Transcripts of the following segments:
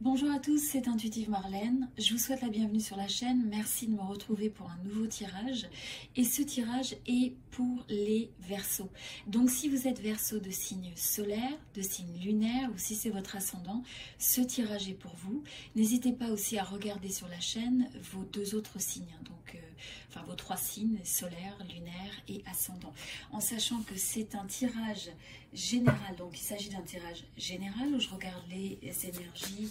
Bonjour à tous, c'est Intuitive Marlène. Je vous souhaite la bienvenue sur la chaîne. Merci de me retrouver pour un nouveau tirage. Et ce tirage est pour les Verseaux. Donc si vous êtes Verseau de signe solaire, de signe lunaire ou si c'est votre ascendant, ce tirage est pour vous. N'hésitez pas aussi à regarder sur la chaîne vos deux autres signes. Enfin vos trois signes, solaire, lunaire et ascendant. En sachant que c'est un tirage général. Donc il s'agit d'un tirage général où je regarde les énergies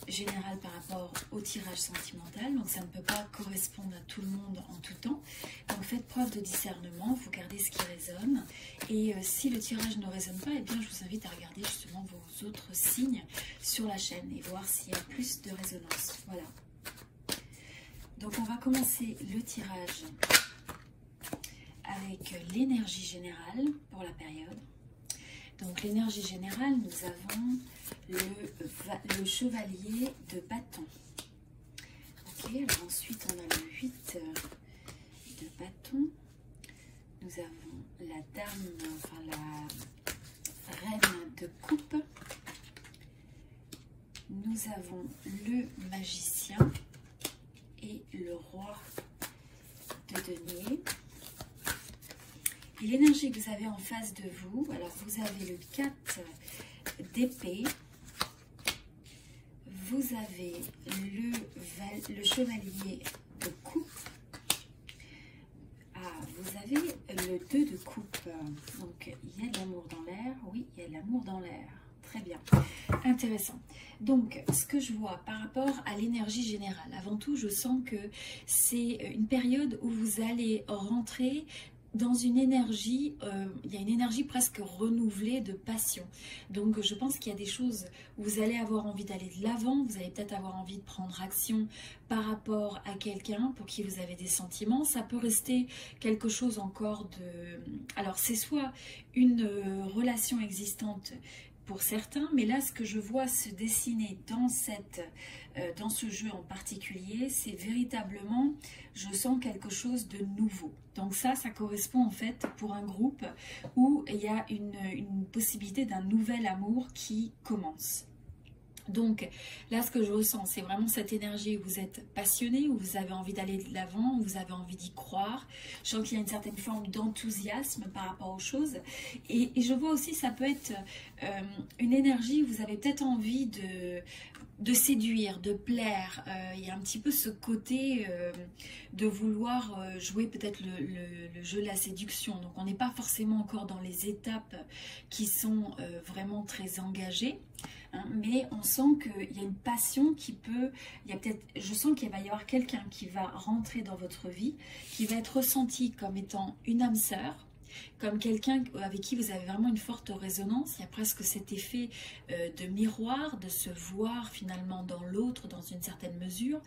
général par rapport au tirage sentimental, donc ça ne peut pas correspondre à tout le monde en tout temps. Donc faites preuve de discernement, vous gardez ce qui résonne, et si le tirage ne résonne pas, eh bien je vous invite à regarder justement vos autres signes sur la chaîne et voir s'il y a plus de résonance. Voilà. Donc on va commencer le tirage avec l'énergie générale pour la période. Donc l'énergie générale, nous avons le chevalier de bâton. Ok, alors ensuite on a le 8 de bâton. Nous avons la dame, enfin la reine de coupe. Nous avons le magicien et le roi de denier. Et l'énergie que vous avez en face de vous, alors vous avez le 4 d'épée, vous avez le chevalier de coupe, vous avez le 2 de coupe, donc il y a de l'amour dans l'air, oui, il y a de l'amour dans l'air, très bien, intéressant. Donc ce que je vois par rapport à l'énergie générale, avant tout je sens que c'est une période où vous allez rentrer dans une énergie, il y a une énergie presque renouvelée de passion. Donc je pense qu'il y a des choses où vous allez avoir envie d'aller de l'avant, vous allez peut-être avoir envie de prendre action par rapport à quelqu'un pour qui vous avez des sentiments. Ça peut rester quelque chose encore de... Alors c'est soit une relation existante pour certains, mais là ce que je vois se dessiner dans ce jeu en particulier, c'est véritablement, je sens quelque chose de nouveau. Donc ça correspond en fait pour un groupe où il y a une possibilité d'un nouvel amour qui commence. Donc là ce que je ressens, c'est vraiment cette énergie où vous êtes passionné, où vous avez envie d'aller de l'avant, où vous avez envie d'y croire. Je sens qu'il y a une certaine forme d'enthousiasme par rapport aux choses. Et je vois aussi, ça peut être une énergie où vous avez peut-être envie de séduire, de plaire. Il y a un petit peu ce côté de vouloir jouer peut-être le jeu de la séduction. Donc on n'est pas forcément encore dans les étapes qui sont vraiment très engagées. Hein, mais on sent qu'il y a une passion qui peut, je sens qu'il va y avoir quelqu'un qui va rentrer dans votre vie, qui va être ressenti comme étant une âme sœur, comme quelqu'un avec qui vous avez vraiment une forte résonance. Il y a presque cet effet de miroir, de se voir finalement dans l'autre dans une certaine mesure.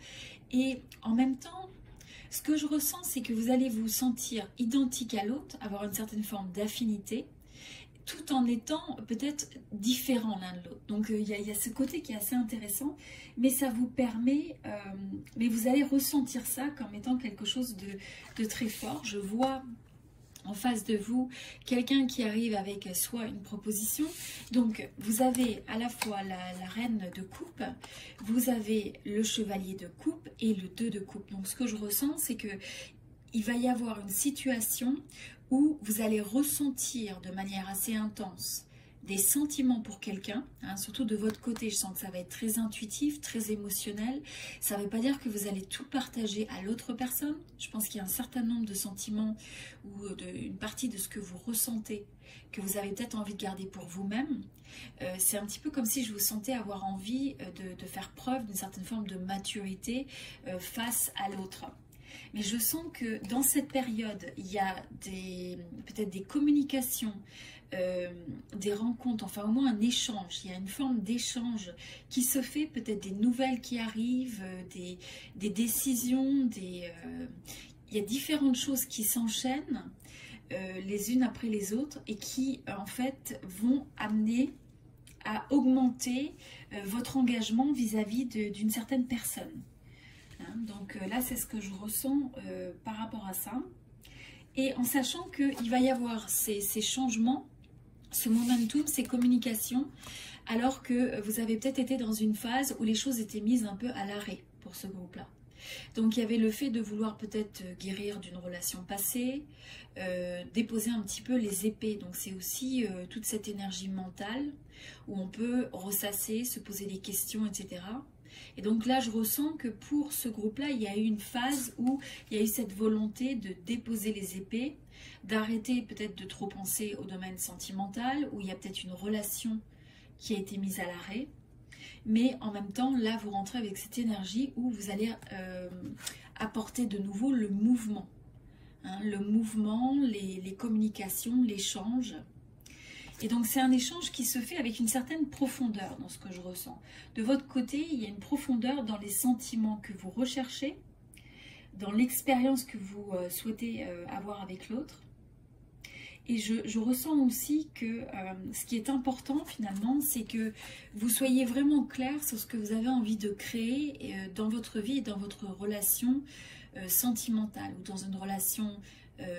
Et en même temps, ce que je ressens, c'est que vous allez vous sentir identique à l'autre, avoir une certaine forme d'affinité, tout en étant peut-être différents l'un de l'autre. Donc il y a ce côté qui est assez intéressant, mais ça vous permet, mais vous allez ressentir ça comme étant quelque chose de très fort. Je vois en face de vous quelqu'un qui arrive avec soit une proposition. Donc vous avez à la fois la reine de coupe, vous avez le chevalier de coupe et le 2 de coupe. Donc ce que je ressens, c'est que il va y avoir une situation où vous allez ressentir de manière assez intense des sentiments pour quelqu'un, hein, surtout de votre côté. Je sens que ça va être très intuitif, très émotionnel. Ça ne veut pas dire que vous allez tout partager à l'autre personne. Je pense qu'il y a un certain nombre de sentiments ou une partie de ce que vous ressentez que vous avez peut-être envie de garder pour vous-même. C'est un petit peu comme si je vous sentais avoir envie de faire preuve d'une certaine forme de maturité face à l'autre. Mais je sens que dans cette période, il y a peut-être des communications, des rencontres, enfin au moins un échange. Il y a une forme d'échange qui se fait, peut-être des nouvelles qui arrivent, des décisions, il y a différentes choses qui s'enchaînent les unes après les autres et qui en fait vont amener à augmenter votre engagement vis-à-vis d'une certaine personne. Donc là, c'est ce que je ressens par rapport à ça. Et en sachant qu'il va y avoir ces changements Ce momentum, c'est communication, alors que vous avez peut-être été dans une phase où les choses étaient mises un peu à l'arrêt pour ce groupe-là. Donc il y avait le fait de vouloir peut-être guérir d'une relation passée, déposer un petit peu les épées. Donc c'est aussi toute cette énergie mentale où on peut ressasser, se poser des questions, etc. Et donc là je ressens que pour ce groupe-là, il y a eu une phase où il y a eu cette volonté de déposer les épées, d'arrêter peut-être de trop penser au domaine sentimental, où il y a peut-être une relation qui a été mise à l'arrêt. Mais en même temps, là, vous rentrez avec cette énergie où vous allez apporter de nouveau le mouvement. Hein, le mouvement, les communications, l'échange. Et donc, c'est un échange qui se fait avec une certaine profondeur dans ce que je ressens. De votre côté, il y a une profondeur dans les sentiments que vous recherchez, dans l'expérience que vous souhaitez avoir avec l'autre. Et je ressens aussi que ce qui est important finalement, c'est que vous soyez vraiment clair sur ce que vous avez envie de créer dans votre vie et dans votre relation sentimentale ou dans une relation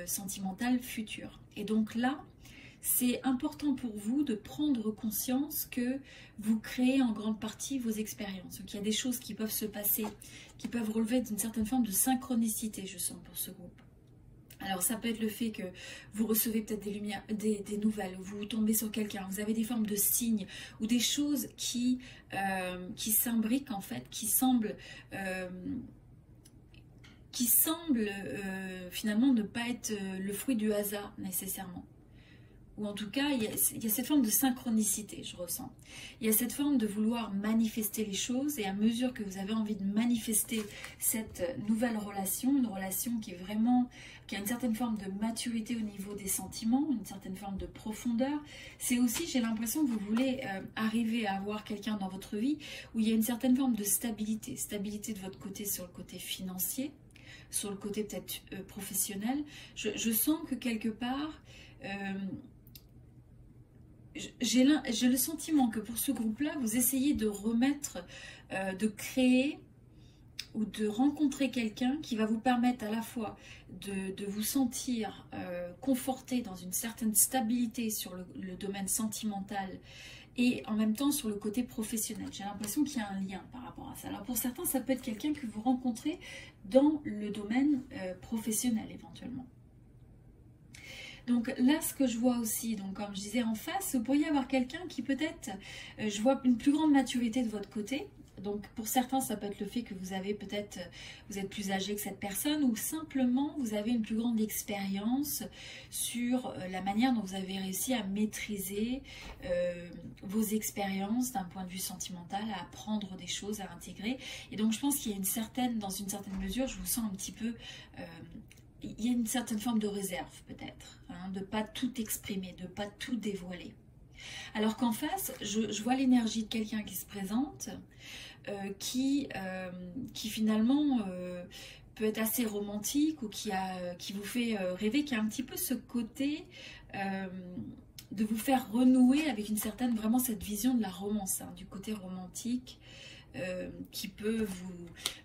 sentimentale future. Et donc là, c'est important pour vous de prendre conscience que vous créez en grande partie vos expériences. Donc il y a des choses qui peuvent se passer, qui peuvent relever d'une certaine forme de synchronicité, je sens, pour ce groupe. Alors ça peut être le fait que vous recevez peut-être des nouvelles, vous tombez sur quelqu'un, vous avez des formes de signes ou des choses qui s'imbriquent en fait, qui semblent finalement ne pas être le fruit du hasard nécessairement. Ou en tout cas, il y a cette forme de synchronicité, je ressens. Il y a cette forme de vouloir manifester les choses, et à mesure que vous avez envie de manifester cette nouvelle relation, une relation qui a une certaine forme de maturité au niveau des sentiments, une certaine forme de profondeur, c'est aussi, j'ai l'impression que vous voulez arriver à avoir quelqu'un dans votre vie où il y a une certaine forme de stabilité. Stabilité de votre côté sur le côté financier, sur le côté peut-être professionnel. Je sens que quelque part... j'ai le sentiment que pour ce groupe-là, vous essayez de remettre, de créer ou de rencontrer quelqu'un qui va vous permettre à la fois de vous sentir conforté dans une certaine stabilité sur le domaine sentimental et en même temps sur le côté professionnel. J'ai l'impression qu'il y a un lien par rapport à ça. Alors pour certains, ça peut être quelqu'un que vous rencontrez dans le domaine professionnel éventuellement. Donc là, ce que je vois aussi, donc comme je disais en face, vous pourriez avoir quelqu'un qui peut-être, je vois une plus grande maturité de votre côté. Donc pour certains, ça peut être le fait que vous avez peut-être, vous êtes plus âgé que cette personne, ou simplement vous avez une plus grande expérience sur la manière dont vous avez réussi à maîtriser vos expériences d'un point de vue sentimental, à apprendre des choses, à intégrer. Et donc je pense qu'il y a dans une certaine mesure, je vous sens un petit peu... il y a une certaine forme de réserve peut-être, hein, de ne pas tout exprimer, de ne pas tout dévoiler. Alors qu'en face, je vois l'énergie de quelqu'un qui se présente, qui finalement peut être assez romantique ou qui vous fait rêver, qui a un petit peu ce côté de vous faire renouer avec une certaine, vraiment cette vision de la romance, hein, du côté romantique, qui peut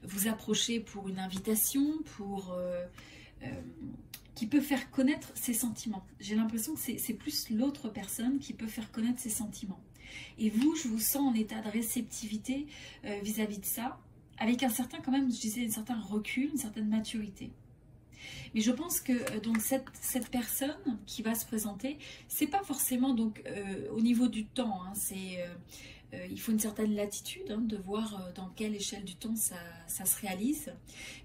vous approcher pour une invitation, qui peut faire connaître ses sentiments. J'ai l'impression que c'est plus l'autre personne qui peut faire connaître ses sentiments. Et vous, je vous sens en état de réceptivité vis-à-vis de ça, avec un certain, quand même, je disais, un certain recul, une certaine maturité. Mais je pense que donc cette personne qui va se présenter, c'est pas forcément donc au niveau du temps, hein, il faut une certaine latitude, hein, de voir dans quelle échelle du temps ça se réalise.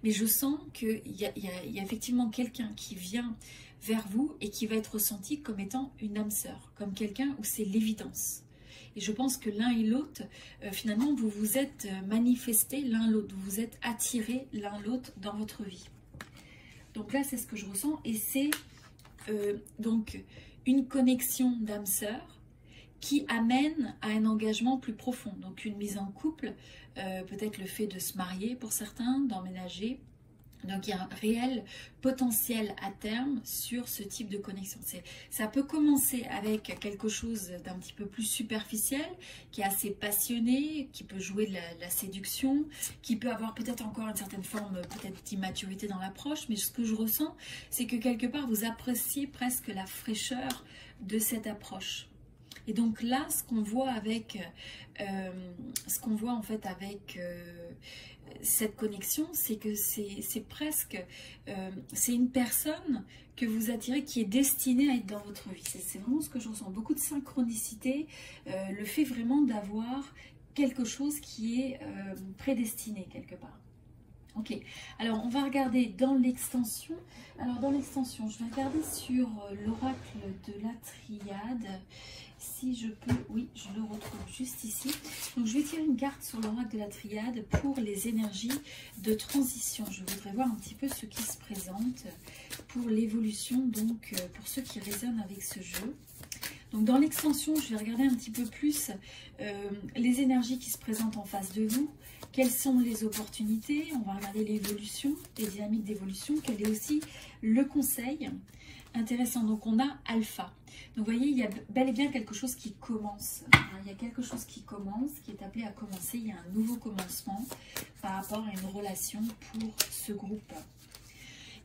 Mais je sens qu'il y a effectivement quelqu'un qui vient vers vous et qui va être ressenti comme étant une âme sœur, comme quelqu'un où c'est l'évidence. Et je pense que l'un et l'autre, finalement, vous vous êtes manifestés l'un l'autre, vous vous êtes attirés l'un l'autre dans votre vie. Donc là, c'est ce que je ressens. Et c'est donc une connexion d'âme sœur qui amène à un engagement plus profond. Donc une mise en couple, peut-être le fait de se marier pour certains, d'emménager. Donc il y a un réel potentiel à terme sur ce type de connexion. Ça peut commencer avec quelque chose d'un petit peu plus superficiel, qui est assez passionné, qui peut jouer de la séduction, qui peut avoir peut-être encore une certaine forme peut-être d'immaturité dans l'approche, mais ce que je ressens, c'est que quelque part vous appréciez presque la fraîcheur de cette approche. Et donc là, ce qu'on voit avec, en fait avec cette connexion, c'est que c'est presque, c'est une personne que vous attirez qui est destinée à être dans votre vie. C'est vraiment ce que je ressens. Beaucoup de synchronicité, le fait vraiment d'avoir quelque chose qui est prédestiné quelque part. Ok, alors on va regarder dans l'extension. Alors dans l'extension, je vais regarder sur l'oracle de la triade. Si je peux, oui, je le retrouve juste ici. Donc je vais tirer une carte sur l'oracle de la triade pour les énergies de transition. Je voudrais voir un petit peu ce qui se présente pour l'évolution, donc pour ceux qui résonnent avec ce jeu. Donc dans l'extension, je vais regarder un petit peu plus les énergies qui se présentent en face de vous. Quelles sont les opportunités? On va regarder l'évolution, les dynamiques d'évolution. Quel est aussi le conseil? Intéressant. Donc on a alpha. Donc vous voyez, il y a bel et bien quelque chose qui commence. Il y a quelque chose qui commence, qui est appelé à commencer. Il y a un nouveau commencement par rapport à une relation pour ce groupe.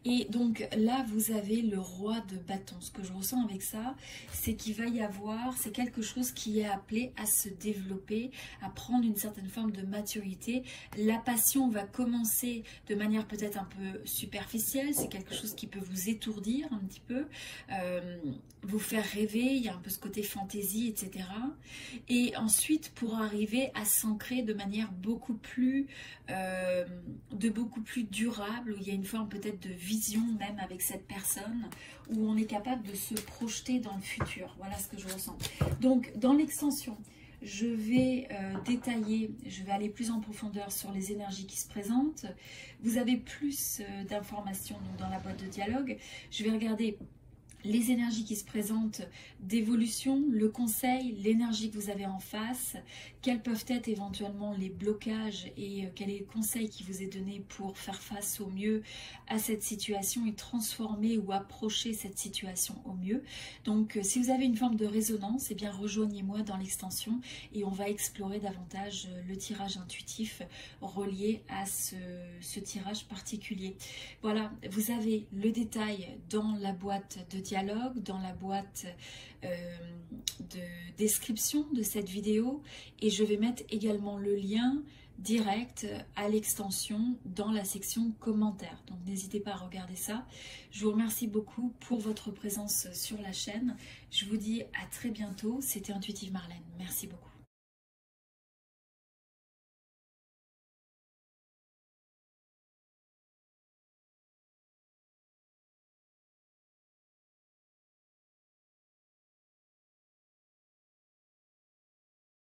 Et donc là, vous avez le roi de bâton. Ce que je ressens avec ça, c'est qu'il va y avoir, c'est quelque chose qui est appelé à se développer, à prendre une certaine forme de maturité. La passion va commencer de manière peut-être un peu superficielle. C'est quelque chose qui peut vous étourdir un petit peu, vous faire rêver. Il y a un peu ce côté fantaisie, etc. Et ensuite, pour arriver à s'ancrer de manière beaucoup plus durable, où il y a une forme peut-être de vision même avec cette personne, où on est capable de se projeter dans le futur. Voilà ce que je ressens. Donc dans l'extension, je vais détailler, je vais aller plus en profondeur sur les énergies qui se présentent. Vous avez plus d'informations dans la boîte de dialogue. Je vais regarder les énergies qui se présentent d'évolution, le conseil, l'énergie que vous avez en face, quels peuvent être éventuellement les blocages et quel est le conseil qui vous est donné pour faire face au mieux à cette situation et transformer ou approcher cette situation au mieux. Donc si vous avez une forme de résonance, eh bien rejoignez-moi dans l'extension et on va explorer davantage le tirage intuitif relié à ce tirage particulier. Voilà, vous avez le détail dans la boîte de dialogue, dans la boîte de description de cette vidéo, et je vais mettre également le lien direct à l'extension dans la section commentaires. Donc n'hésitez pas à regarder ça. Je vous remercie beaucoup pour votre présence sur la chaîne. Je vous dis à très bientôt. C'était Intuitive Marlène. Merci beaucoup.